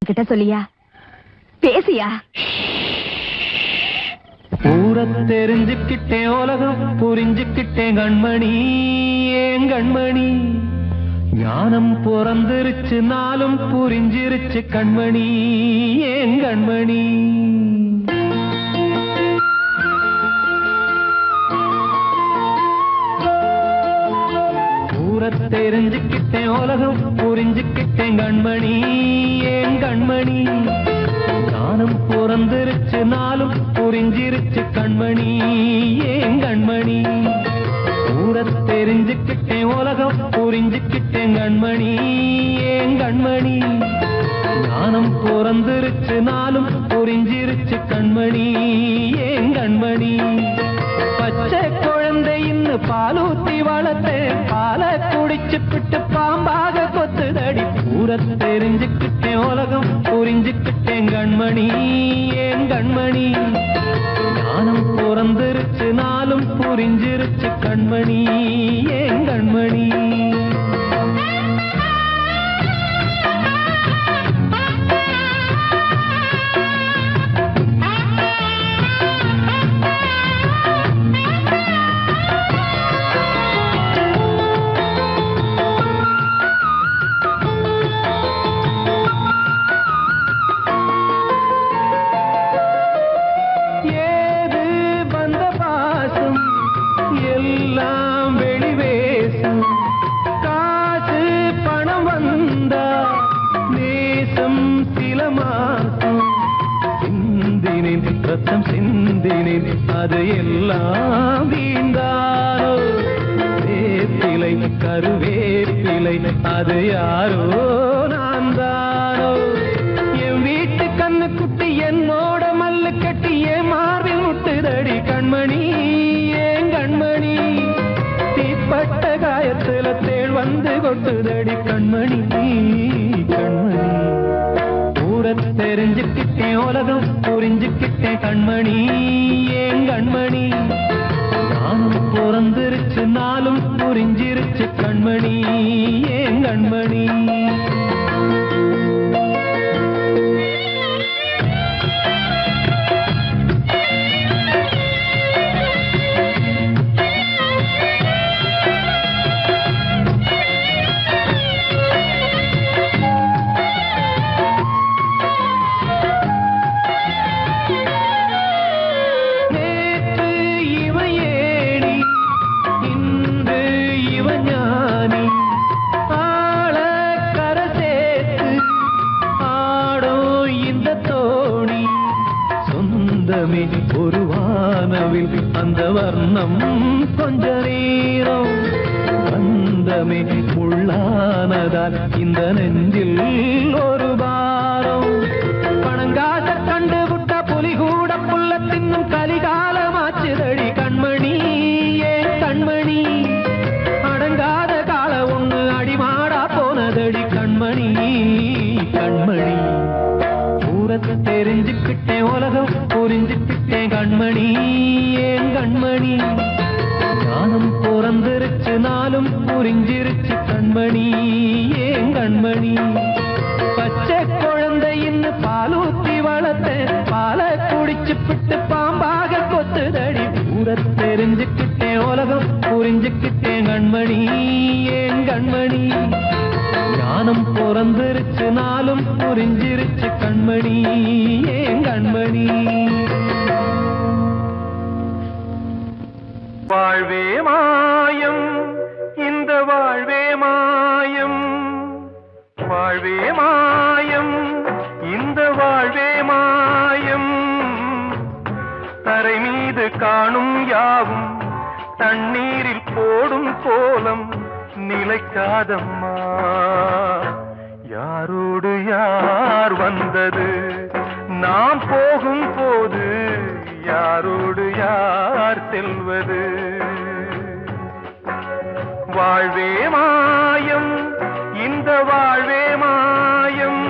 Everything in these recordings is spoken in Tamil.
கிட்ட சொல்லியா பேசியா? ஊரை தெரிஞ்சுக்கிட்டேன், உலகம் புரிஞ்சுக்கிட்டேன் கண்மணி, ஏன் கண்மணி. ஞானம் பிறந்திருச்சு, நாளும் புரிஞ்சிருச்சு கண்மணி, ஏன் கண்மணி. ஊரை தெரிஞ்சுக்கிட்டேன், உலகம் புரிஞ்சுக்கிட்டேன் கண்மணி, ஏன் கண்மணி. ஞானம் பிறந்திருச்சு, நாளும் புரிஞ்சிருச்சு கண்மணி, ஏன் கண்மணி. ஊரை தெரிஞ்சுக்கிட்டேன், உலகம் புரிஞ்சுக்கிட்டேன் கண்மணி, ஏன் கண்மணி. ஞானம் பிறந்திருச்சு, நாளும் புரிஞ்சிருச்சு கண்மணி, ஏன் கண்மணி. பச்சை குழந்தை இன்னும் பாலூத்தி வளர்த்தேன், பாலை குடிச்சுப்பிட்டு பாம்பாக கொத்துதடி. ஊரை தெரிஞ்சுக்கிட்டேன், உலகம் புரிஞ்சுக்கிட்டேன் கண்மணி, ஏன் கண்மணி. ஞானம் பிறந்திருச்சு, நாளும் புரிஞ்சிருச்சு கண்மணி, ஏன் கண்மணி. ரத்தம் சிந்தினேன், அது எல்லாம் வீந்தாரோ. வேப்பிலை கருவேப்பிலை, அது யாரோ நான் தானோ. என் வீட்டு கண்ணு குட்டி என்னோட மல்லு கட்டி என் மார்பில் முட்டுதடி கண்மணி, ஏன் கண்மணி. தீப்பட்ட காயத்துல தேள் வந்து கொட்டுதடி கண்மணி, கண்மணி. ஊரை தெரிஞ்சுக்கிட்டேன், உலகம் புரிஞ்சுக்கிட்டேன் கண்மணி, ஏன் கண்மணி. நானும் பிறந்திருச்சு, நாளும் புரிஞ்சிருச்சு கண்மணி, ஏன் கண்மணி. ஒரு வானவில் அந்த வர்ணம் கொஞ்ச நேரம் வந்தமே உள்ளானதால் இந்த நெஞ்சில் ஒரு பாரம். பணங்காச கண்டு விட்ட புலி கூட புல்ல தின்னும் கலிகாலமாச்சுதடி கண்மணி, ஏன் கண்மணி. அடங்காத கால ஒண்ணு அடிமாடா போனதடி கண்மணி, கண்மணி. ஊரத்தை தெரிஞ்சுக்கிட்டேன், உலகம் புரிஞ்சுக்கிட்டேன் கண்மணி, ஏன் கண்மணி. ஞானம் பிறந்திருச்சு, நாளும் புரிஞ்சிருச்சு கண்மணி, ஏன் கண்மணி. பச்சை குழந்தை இன்னும் பாலூத்தி வளர்த்தேன், பாலை குடிச்சுப்பிட்டு பாம்பாக கொத்துதடி. ஊரை தெரிஞ்சுக்கிட்டேன், உலகம் புரிஞ்சுக்கிட்டேன் கண்மணி, ஏன் கண்மணி. ஞானம் பிறந்திருச்சு, நாளும் புரிஞ்சிருச்சு கண்மணி, ஏன் கண்மணி. வாழ்வே மாயம், இந்த வாழ்வே மாயம். வாழ்வே மாயம், இந்த வாழ்வே மாயம். தரை மீது காணும் யாவும் தண்ணீரில் போடும் கோலம் நிலைக்காதம்மா. யாரோடு யார் வந்தது நாம் போகும் போது, யாரோடு யார் செல்வது. வாழ்வே மாயம், இந்த வாழ்வே மாயம்.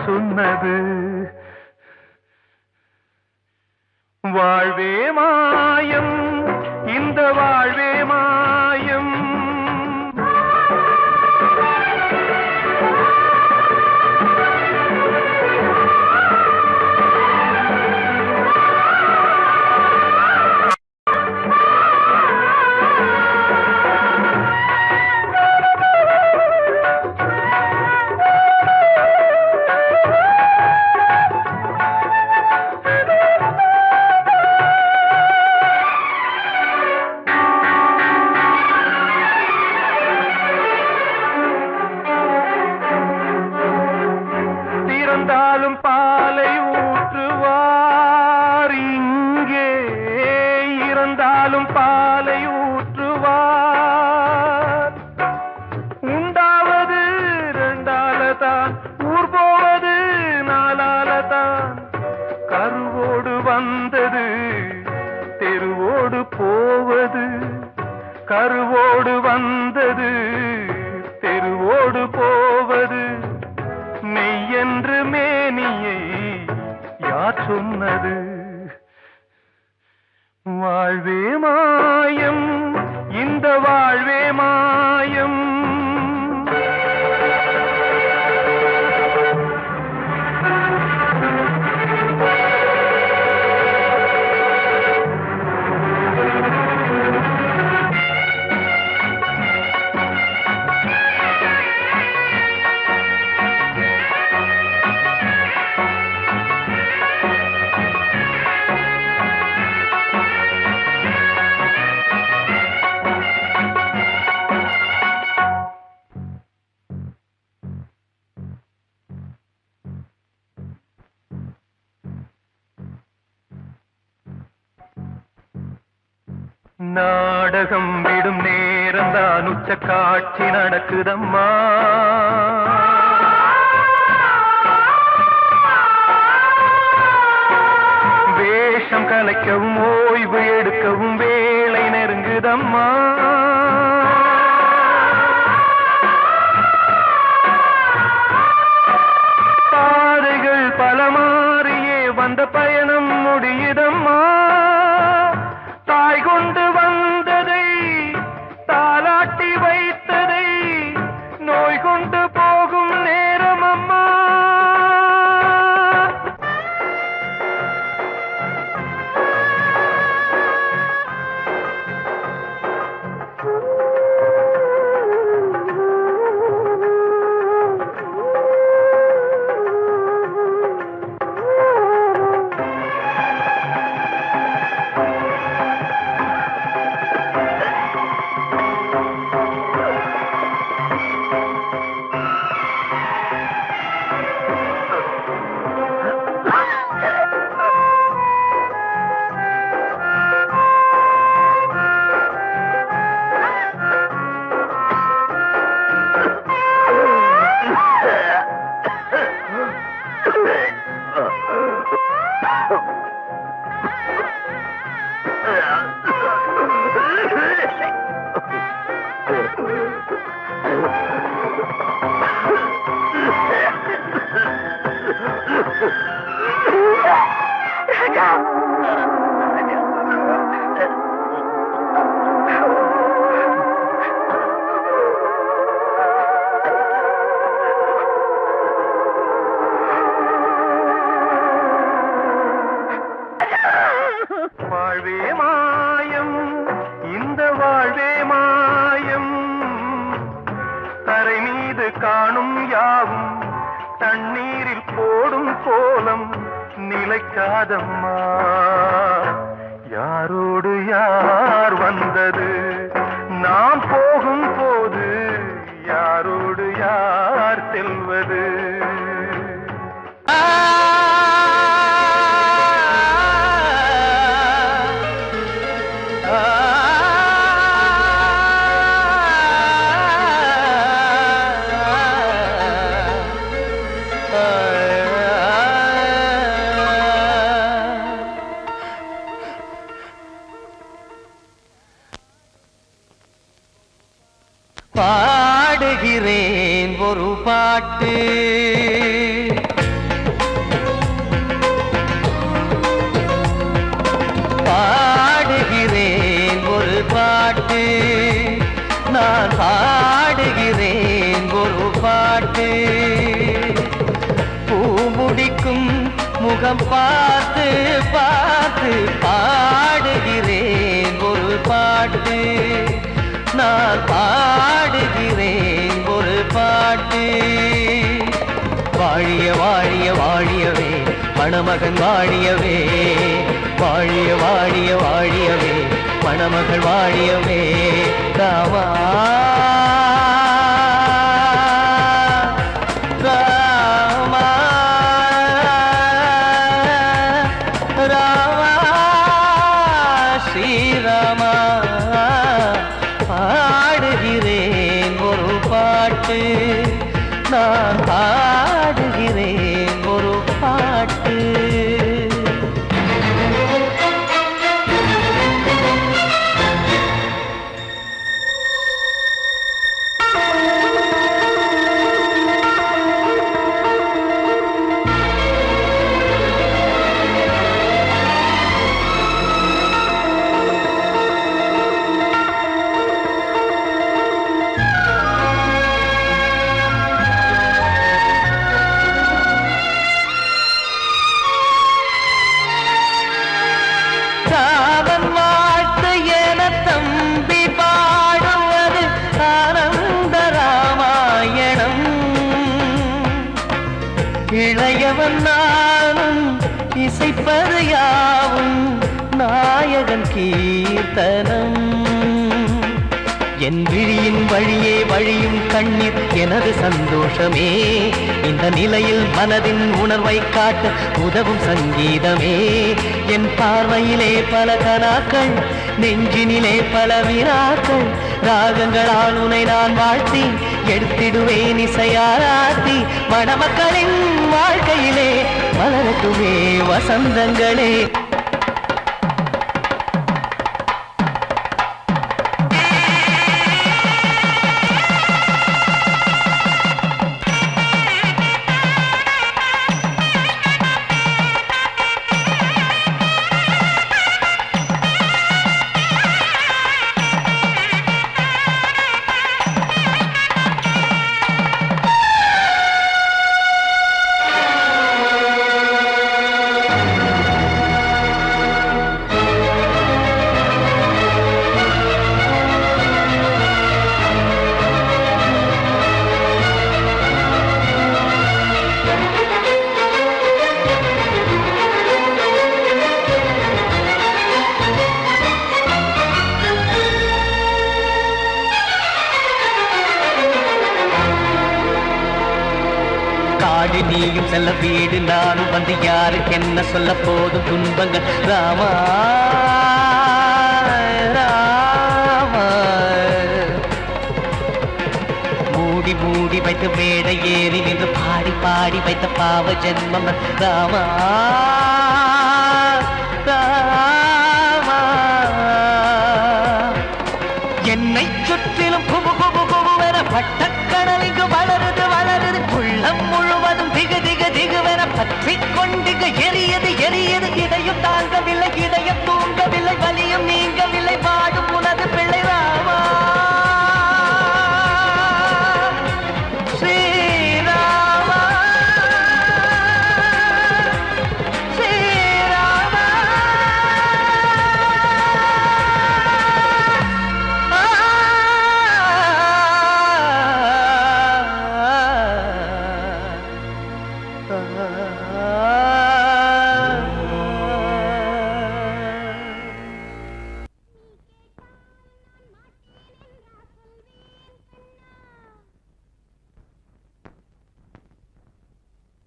சொன்னது. வாழ்வே மாயம், இந்த வாழ்வே மாயம். இறந்தாலும் பாலை ஊற்றுவார் இங்கே, இறந்தாலும் பாலை ஊற்றுவார். உண்டாவது ரெண்டாலதான், ஊர் போவது நாலாலதான். கருவோடு வந்தது தெருவோடு போவது, கருவோடு வந்தது தெருவோடு போவது. மெய்யென்று மேனியை யார் சொன்னது? வாழ்வே மாயம், இந்த வாழ்வே மாயம். நாடகம் விடும் நேரம்தான் உச்ச காட்சி நடக்குதம்மா. வேஷம் கலைக்கவும் ஓய்வு எடுக்கவும் வேளை நெருங்குதம்மா. பாதைகள் பல மாறியே வந்த பயணம் முடியுதம்மா. தாய் கொண்டு வந்ததை தாலாட்டி வைத்ததை நோய் கொண்டு போகும் நேரம் அம்மா. வாழ்வே மாயம், இந்த வாழ்வே மாயம். தரை மீது காணும் யாவும் தண்ணீரில் போடும் கோலம் நிலைக்காதம்மா. யாரோடு யார் வந்தது நாம் போகும் போது, யாரோடு யார் செல்வது? பாடுகிறேன் ஒரு பாட்டு, நான் பாடுகிறேன் ஒரு பாட்டு. பூ முடிக்கும் முகம் பார்த்து பார்த்து பாடுகிறேன் ஒரு பாட்டு. நான் பாடுகிறேன் ஒரு பாட்டு. வாழிய வாழிய வாழியவே மணமகன் வாழியவே, வாழிய வாழிய வாழியவே மணமகள் வாழியவே. ராமா ராமா ராமா ஸ்ரீராமா. பாடுகிறேன் ஒரு பாட்டு. நான் பாடுகிறேன் ஒரு பாட்டு. ராமன் வாழ்த்து என தம்பி பாடுவது ஆனந்த ராமாயணம். இளையவன் நானும் இசைப்பது யாவும் நாயகன் கீர்த்தனம். என் விழியின் வழியே வழியும் கண்ணீர் எனது சந்தோஷமே. இந்த நிலையில் மனதின் உணர்வை காட்ட உதவும் சங்கீதமே. என் பார்வையிலே பல கனாக்கள், நெஞ்சினிலே பல வினாக்கள். ராகங்களால் உனை நான் வாழ்த்தி எடுத்திடுவேன் இசையாராத்தி. மணமக்களின் வாழ்க்கையிலே மலரட்டுமே வசந்தங்களே. காடு நீயும் செல்ல வீடு நானும் வந்து யாருக்கு என்ன சொல்ல போதும் துன்பங்கள். ராமா ராமா. மூடி மூடி வைத்து மேடை ஏறி நின்று பாடி பாடி வைத்த பாவ ஜென்மம். ராமா ராமா. என்னை சுற்றிலும் குபு குபு குபுவென பட்டக்கடல் இங்கு வளருது வளருது. உள்ளம் முழுவதும் திகு திகு திகுவென பற்றி கொண்டிக எரியது எரியது. இதையும் தாங்கவில்லை இதயம் தூங்கவில்லை வலியும் நீங்கவில்லை. வாடும் உனது பிள்ளை ராமா ஸ்ரீராமா ஸ்ரீராமா.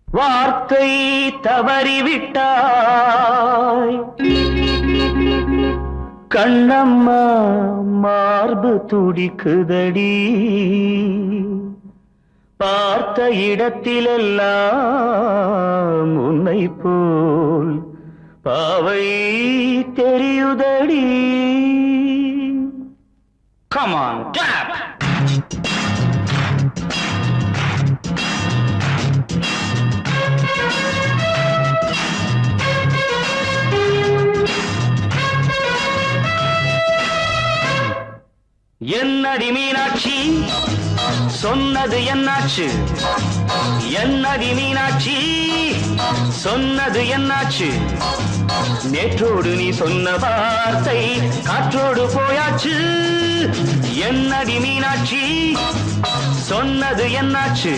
வார்த்தை தவறிவிட்டாய் கண்ணம்மா, மார்பு துடிக்குதடி. பார்த்த இடத்திலெல்லாம் உன்னை போல் பாவை தெரியுதடி. Come on, tap! என்னடி மீனாட்சி சொன்னது என்னாச்சு? என்னடி மீனாட்சி சொன்னது என்னாச்சு? நேற்றோடு நீ சொன்ன வார்த்தை காற்றோடு போயாச்சு. என்னடி மீனாட்சி சொன்னது என்னாச்சு?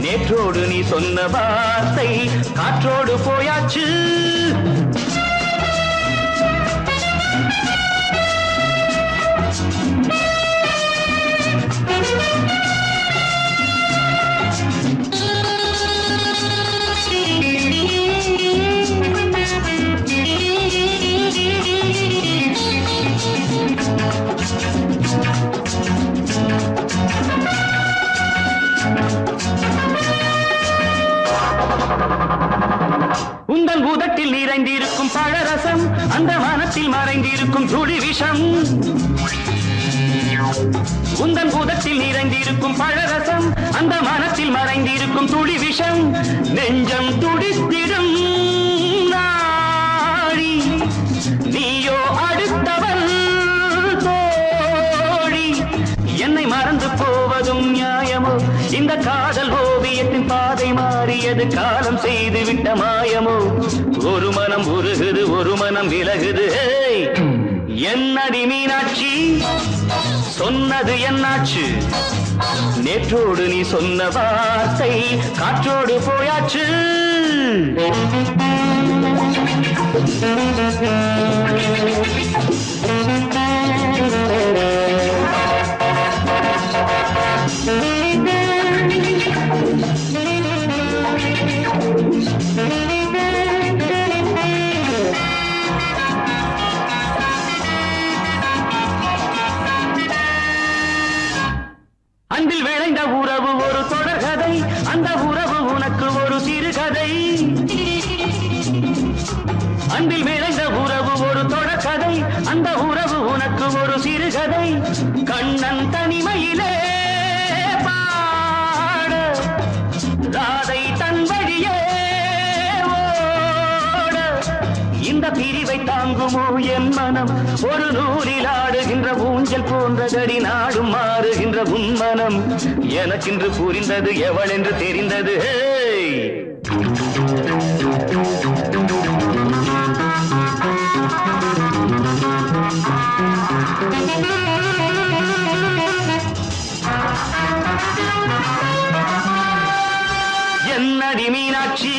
நேற்றோடு நீ சொன்ன வார்த்தை காற்றோடு போயாச்சு. உந்தன் பூதத்தில் நிறைந்திருக்கும் பழரசம் அந்த வானத்தில் மறைந்திருக்கும் துளி விஷம். உந்தன் பூதத்தில் நிறைந்திருக்கும் பழரசம் அந்த வானத்தில் மறைந்திருக்கும் துளி விஷம். நெஞ்சம் துடித்திடும் நாடி நீயோ அடுத்தவன் தோழி. என்னை மறந்து போவதும் நியாயமோ? இந்த காதல் ஓவியத்தின் பாதை மாறியது காலம் செய்து விட்ட மாயமோ? ஒரு மனம் உருகுது ஒரு மனம் விலகுது. என்னடி மீனாட்சி சொன்னது என்னாச்சு? நேற்றோடு நீ சொன்ன வார்த்தை காற்றோடு போயாச்சு. அன்பில் விளைந்த உறவு ஒரு தொடர்கதை, அந்த உறவு உனக்கு ஒரு சிறுகதை. அன்பில் விளைந்த உறவு ஒரு தொடர்கதை, அந்த உறவு உனக்கு ஒரு சிறுகதை. கண்ணன் தனிமையிலே பாட ராதை தன் வழியே ஓட. இந்த பிரிவை தாங்குமோ என் மனம்? ஒரு நூலில் ஆடுகின்ற ஊஞ்சல் போன்றதடி நாடும் மாறுகின்ற உன்மனம். எனக்கென்று புரிந்தது எவள் என்று தெரிந்தது. என்னடி மீனாட்சி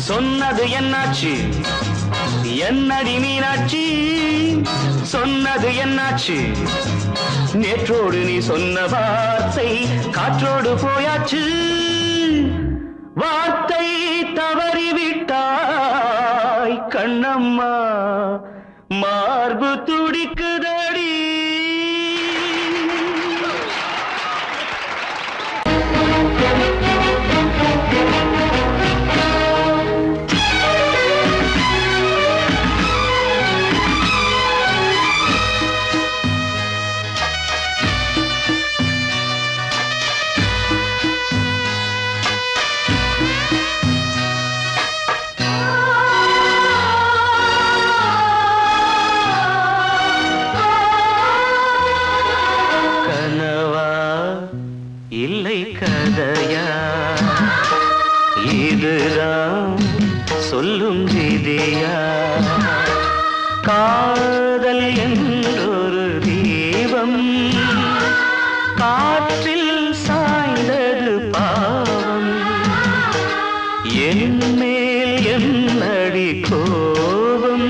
சொன்னது என்னாச்சு? என்னடி மீனாட்சி சொன்னது என்னாச்சு? நேற்றோடு நீ சொன்ன வார்த்தை காற்றோடு போயாச்சு. வார்த்தை தவறிவிட்டாய் கண்ணம்மா, மார்பு துடிக்குதடி. இல்லை கதையா இதுதான் சொல்லும் விதியா? காதல் என்றொரு தீபம் காற்றில் சாய்ந்தது பாவம். என் மேல் என்னடி கோபம்?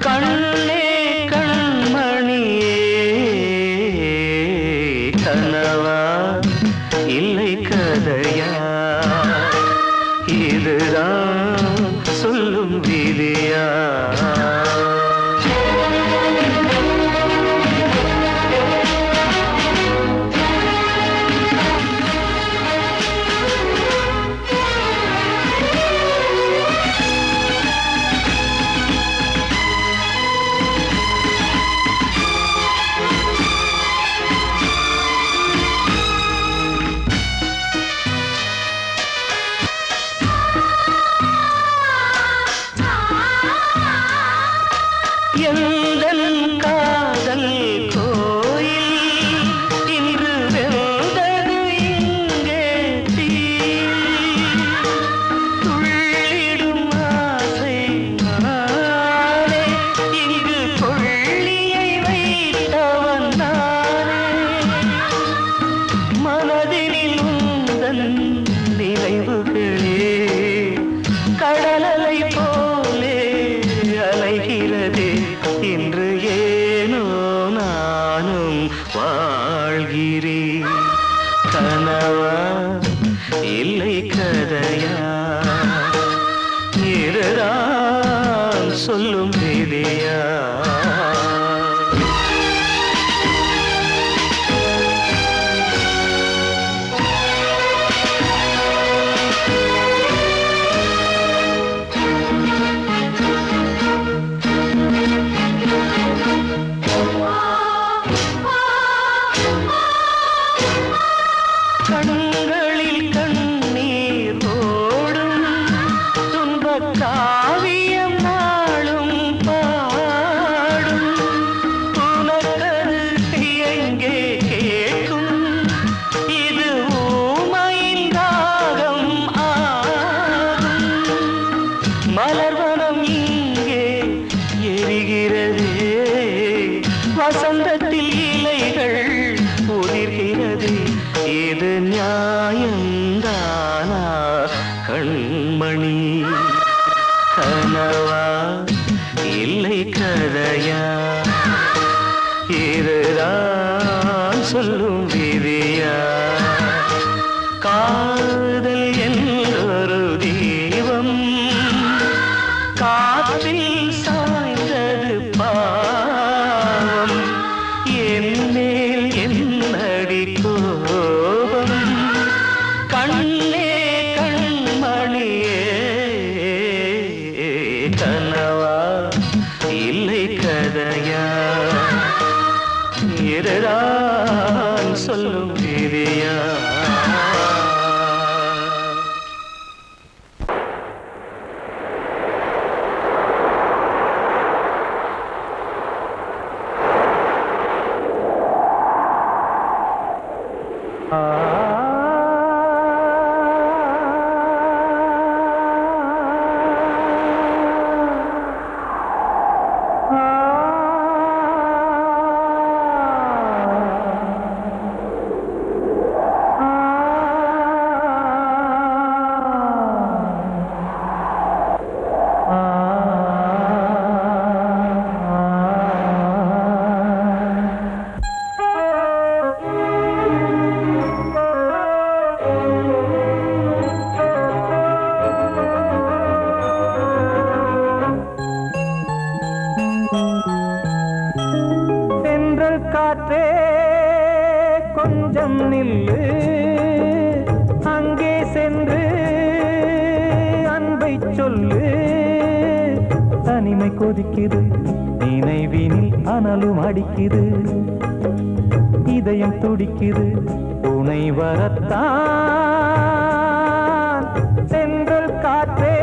கண்ணே கண்மணியே கனவா இல்லை கதையா? இதுதான் சொல்லும் விதியா? வாழ்கிறேன். கனவா இல்லை கதையா, இதுதான் சொல்லும் விதியா? கண்களில் கண்ணீர் ஓடும் துன்பக் காவியம் நாளும் பாடும். உனக்கது எங்கே கேட்கும்? இது ஊமையின் ராகம் ஆகும். மலர்வனம் இங்கே எரிகிறதே, வசந்தத்தில் இலைகள் உதிர்கிறது. இது நியாயந்தானா கண்மணி? கனவா இல்லை கதையா, இதுதான் சொல்லும் விதியா? காதல் என்றொரு தீபம் காற்றில் சாய்ந்தது பாவம். என்னேல் என்னடி கோபம்? கண்ணே கண்மணியே, கனவா இல்லை கதையா, இதுதான் சொல்லும் விதியா? காற்றே கொஞ்சம் நில்லு, அங்கே சென்று அன்பை சொல்லு. தனிமை கொதிக்குது, நினைவினில் அனலும் அடிக்குது, இதயம் துடிக்குது துணை வரத்தான். சென்றல் காற்றே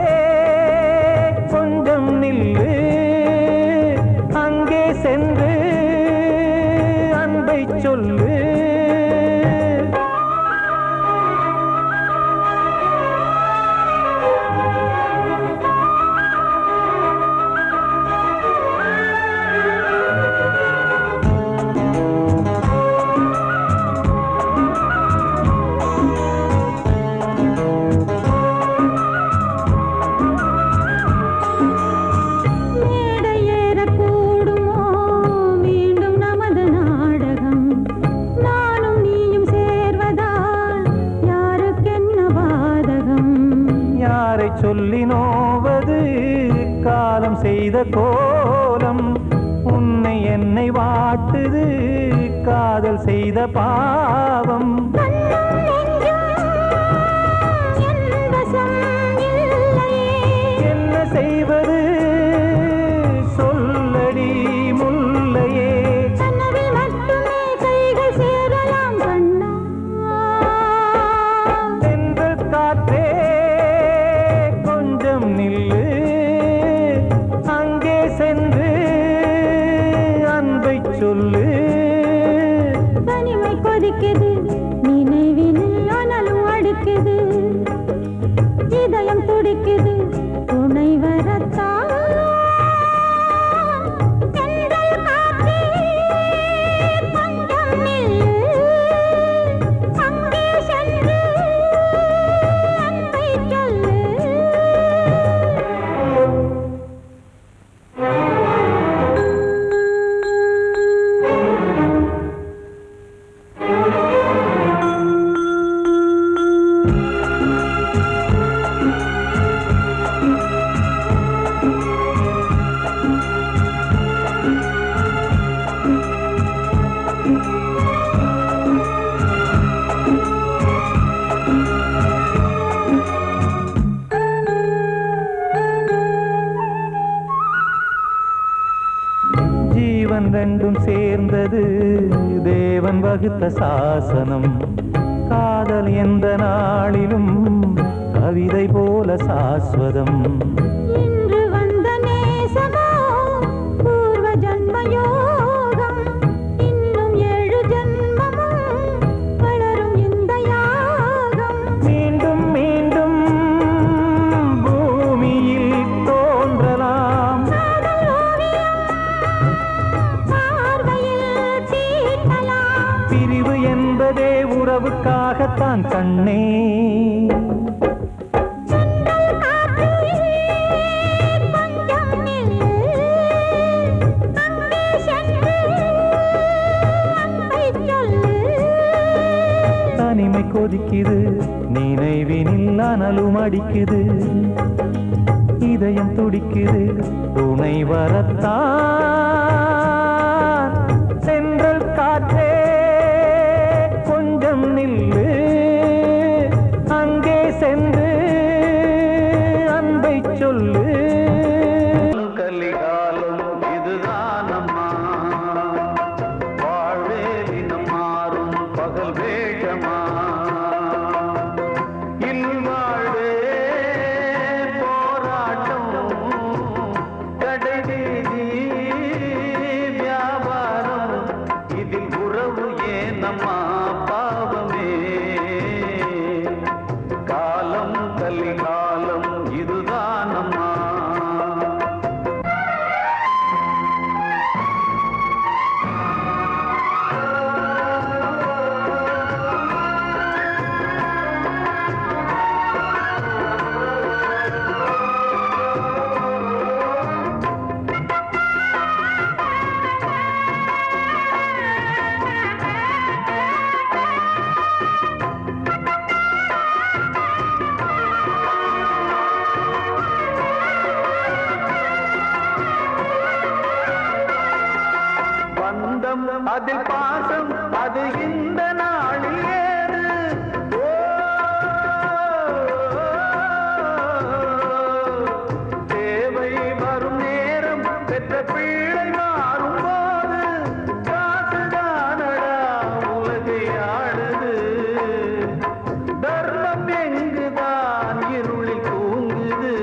கொஞ்சம் நில்லு, அங்கே சென்று அன்பை சொல்லு. சொல்லி நோவது காலம் செய்த கோலம், உன்னை என்னை வாட்டுது காதல் செய்த பாவம். என்ன செய்வது சொல்லடி முல்லையே, சென்றல் காற்றே நில்லு, அங்கே சென்று அன்பை சொல்லு. தனிமை கொதிக்குது, நினைவினில் அனலும் அடிக்குது, இதயம் துடிக்குது துணை வரத்தான். தேவன் வகுத்த சாசனம். காதல் எந்த நாளிலும் கவிதை போல சாஸ்வதம். இன்று வந்த நேசமோ பூர்வ ஜன்ம யோகம். இன்னும் 7 ஜன்மமும் வளரும் இந்த யாகம். மீண்டும் மீண்டும் பூமியில் தோன்றலாம். காதல் ஓவியம் பார்வையில் தீட்டலாம். பிரிவு என்பதே உறவுக்காகத்தான் கண்ணே. சென்றல் காற்றில் கொஞ்சம் நில்லு. அங்கே சென்று அன்பைச் சொல்லு. தனிமை கொதிக்குது, நினைவினில் அனலும் அடிக்குது. இதயம் துடிக்குது, துணை வரத்தான். சென்றல் காற்றே கொஞ்சம் நில்லு. அங்கே சென்று அன்பை சொல்லு. கலிகாலம் இதுதானம்மா, வாழ்வே தினம் மாறும் பகல் வேஷமா. இல்வாழ்வே போராட்டம், கடைவீதி வியாபாரம். இதில் உறவு ஏனம்மா பாவமே. காலம் கலிகாலம் இதுதானம்மா. பந்தம் அதில் பாசம், அது இந்த நாளில் ஏது. ஓ, தேவை வரும் நேரம் பெற்ற பிள்ளை மாறும் போது. காசுதானடா உலகை ஆடுது. தர்மம் எங்குதான் இருளில் தூங்குது.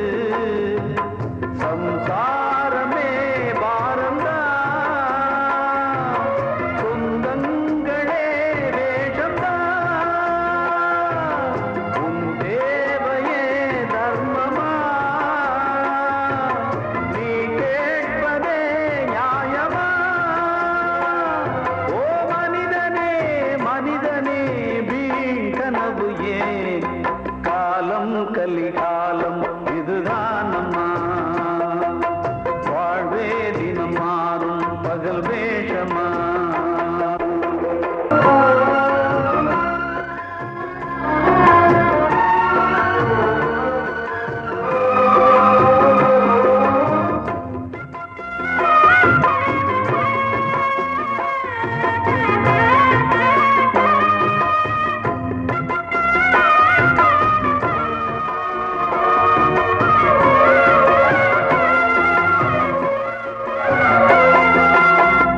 சம்சாரமே பாரம்தான், சொந்தங்களே வேஷம்தான். உன் தேவையே தர்மமா, நீ கேட்பதே நியாயமா. ஓ மனிதனே மனிதனே, வீண் கனவு ஏன்? காலம் கலிகாலம் இதுதானம்மா, வாழ்வே தினம் மாறும் பகல் வேஷமா.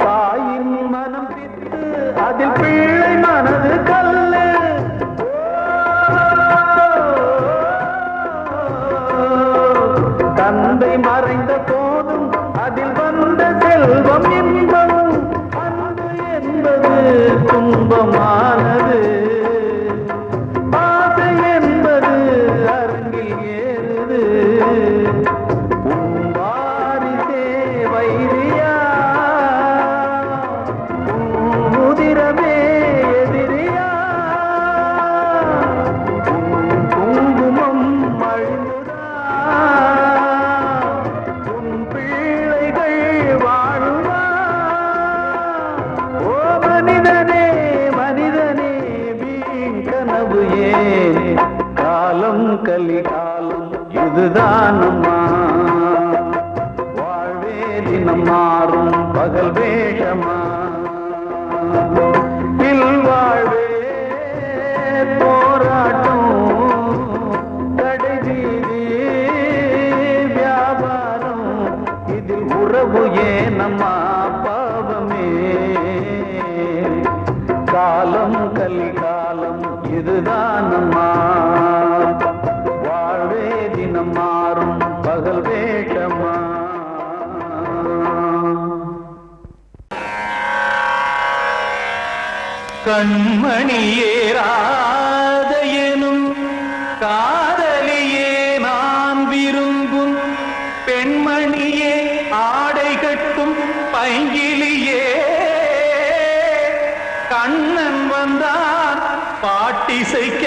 தாயின் மனம் பித்து, அதில் பிள்ளை மனது கல்லு. தந்தை மறைந்த போதும் அதில் வந்த செல்வம் இன்பம். அன்பு என்பது துன்பமானது, ஆசை என்பது அரங்கில் ஏறுது. உன் வாரிசே வைரியா, உன் உதிரமே எதிரியா. உன் குங்குமம் அழிந்துதா, உன் பிள்ளைகள் வாழுமா. ஓ மனிதனே மனிதனே, வீண் கனவு ஏன்? காலம் கலிகாலம் இதுதானம்மா, வாழ்வே தினம் மாறும் பகல் வேஷமா. இல்வாழ்வே போராட்டம், கடைவீதி வியாபாரம். இதில் உறவு ஏனம்மா பாவமே. கலிகாலம் இதுதான் அம்மா வாழ்வே தினம் மாறும் பகல் வேஷமா கண்மணியேராத எனும் காதலியே நான் விரும்பும் பெண்மணியே ஆடை கட்டும் பைங்கிலியே கண்ணன் வந்தான் பாட்டிசைக்க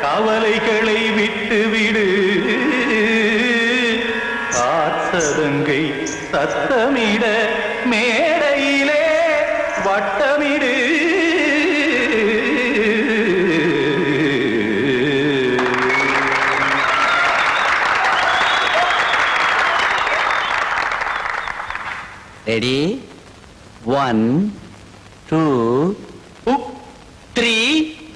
கவலைகளை விட்டுவிடு காத்ததங்கை சத்தமிட மேடையிலே வட்டமிடு ரெடி 1 2 3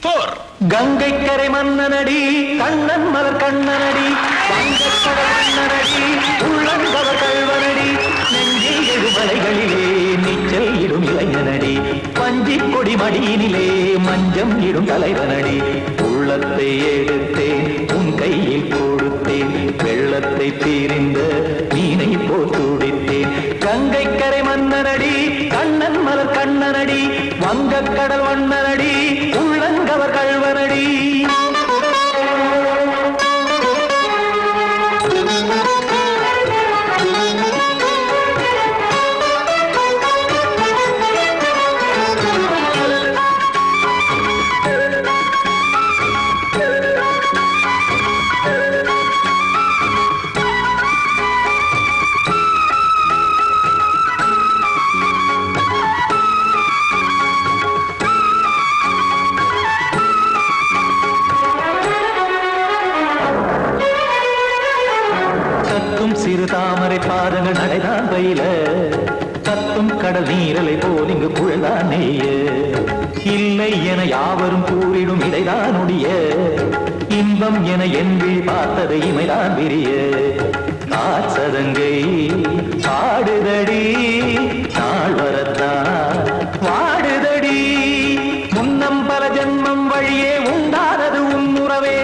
4 கங்கை கரை மன்னனடி கண்ணன் மலர் கண்ணனடி வங்கக்கடல் மன்னனடி உள்ளங்கவர் கல்வனடி நெஞ்சில் எழுமலைகளிலே நீச்சல் இடும் இளைஞனடி பஞ்சி கொடி மடியினிலே மஞ்சம் இடும் தலைவனடி உள்ளத்தை எடுத்தேன் உன் கையில் கொடுத்தேன் வெள்ளத்தை தீரிந்த மீனை போல் துடித்தேன் கங்கை கரை மன்னனடி கண்ணன் மலர் கண்ணனடி வங்கக்கடல் வண்ணனடி உள்ளங்கவர் கல்வனடி சிறு தாமரை பாதங்கள் நடைதான் பயில கத்தும் கடல் நீரலை போல் இங்கு குழல்தான் நெய்ய இல்லை என யாவரும் கூறிடும் இடைதான் உடைய இன்பம் என என்பி பார்த்ததை இமைதான் விரிய காசதங்கை பாடுதடி நாள் வரத்தான் வாடுதடி முன்னம் பல ஜென்மம் வழியே உண்டானது உன் உறவே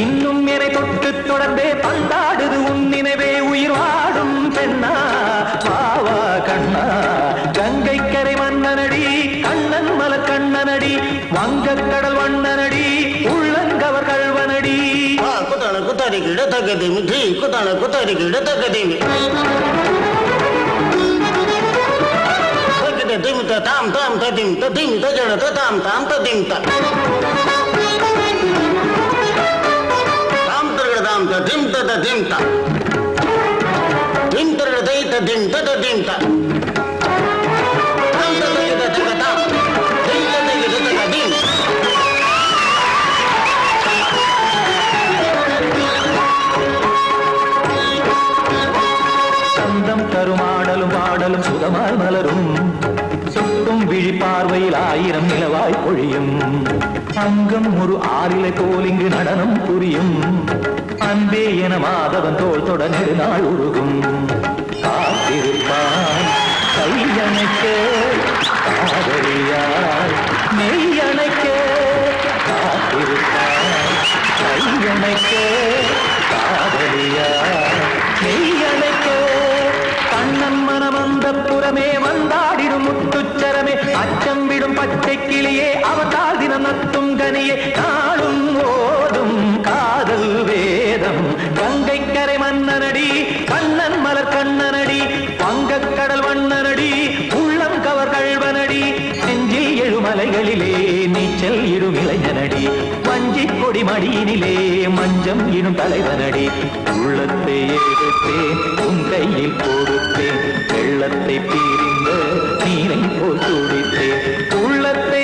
இன்னும் என்னை தொட்டு தொடர்ந்தே பந்தாடுது உன் நினைவே உயிர் வாடும் பெண்ணா பாவா கண்ணா கங்கை கரை மன்னனடி கண்ணன் மலர் கண்ணனடி வங்கக்கடல் வண்ணனடி உள்ளங்கவர் கல்வனடி குத்தான குத்தாரி கிட தகதி மிற்றி குத்தான குத்தாரி கிட தகதி திமித்த தாம் தாம் ததிம் ததிம் தஜட தாம் தாம் ததிம் தாம் தரகட தாம் ததிம் ததிம் திம் தரகட தை ததிம் ததிம் தாம் தரகட தக தாம் திம் தரகட ததிம் சந்தம் கருமாடலும் பாடலும் சுகமாய் மலரும் சுட்டும் விழி பார்வையில் ஆயிரம் நிலவாய் பொழியும் அங்கம் ஒரு ஆறிலை போல் இங்கு நடனம் புரியும் அன்பே என மாதவன் தோள் தொட நெடுநாள் உருகும் காத்திருப்பான் கையணைக்க காதலியார் மெய்யணைக்க காத்திருப்பான் கையணைக்க காதலியார் மெய்யணைக்க கண்ணன் மனமந்த புறமே வந்தாடிடும் முத்துச்சரமே அச்சம் விடும் பச்சை கிளியே அவதால் தினம் நத்தும் கனியே நாளும் ஓடும் காதல் வேதம் கங்கை கரை மன்னனடி கண்ணன் மலர் கண்ணனடி வங்கக்கடல் வண்ணனடி உள்ளம் கவர் கல்வனடி நெஞ்சில் எழுமலைகளிலே நீச்சல் இடும் இளைஞனடி வஞ்சி கொடி மடியினிலே மஞ்சம் இடும் தலைவனடி உள்ளத்தை எடுத்தேன் உன் கையில் கொடுத்தேன் வெள்ளத்தை பீரிந்த நீரை போல் துடித்தேன் உள்ளத்தை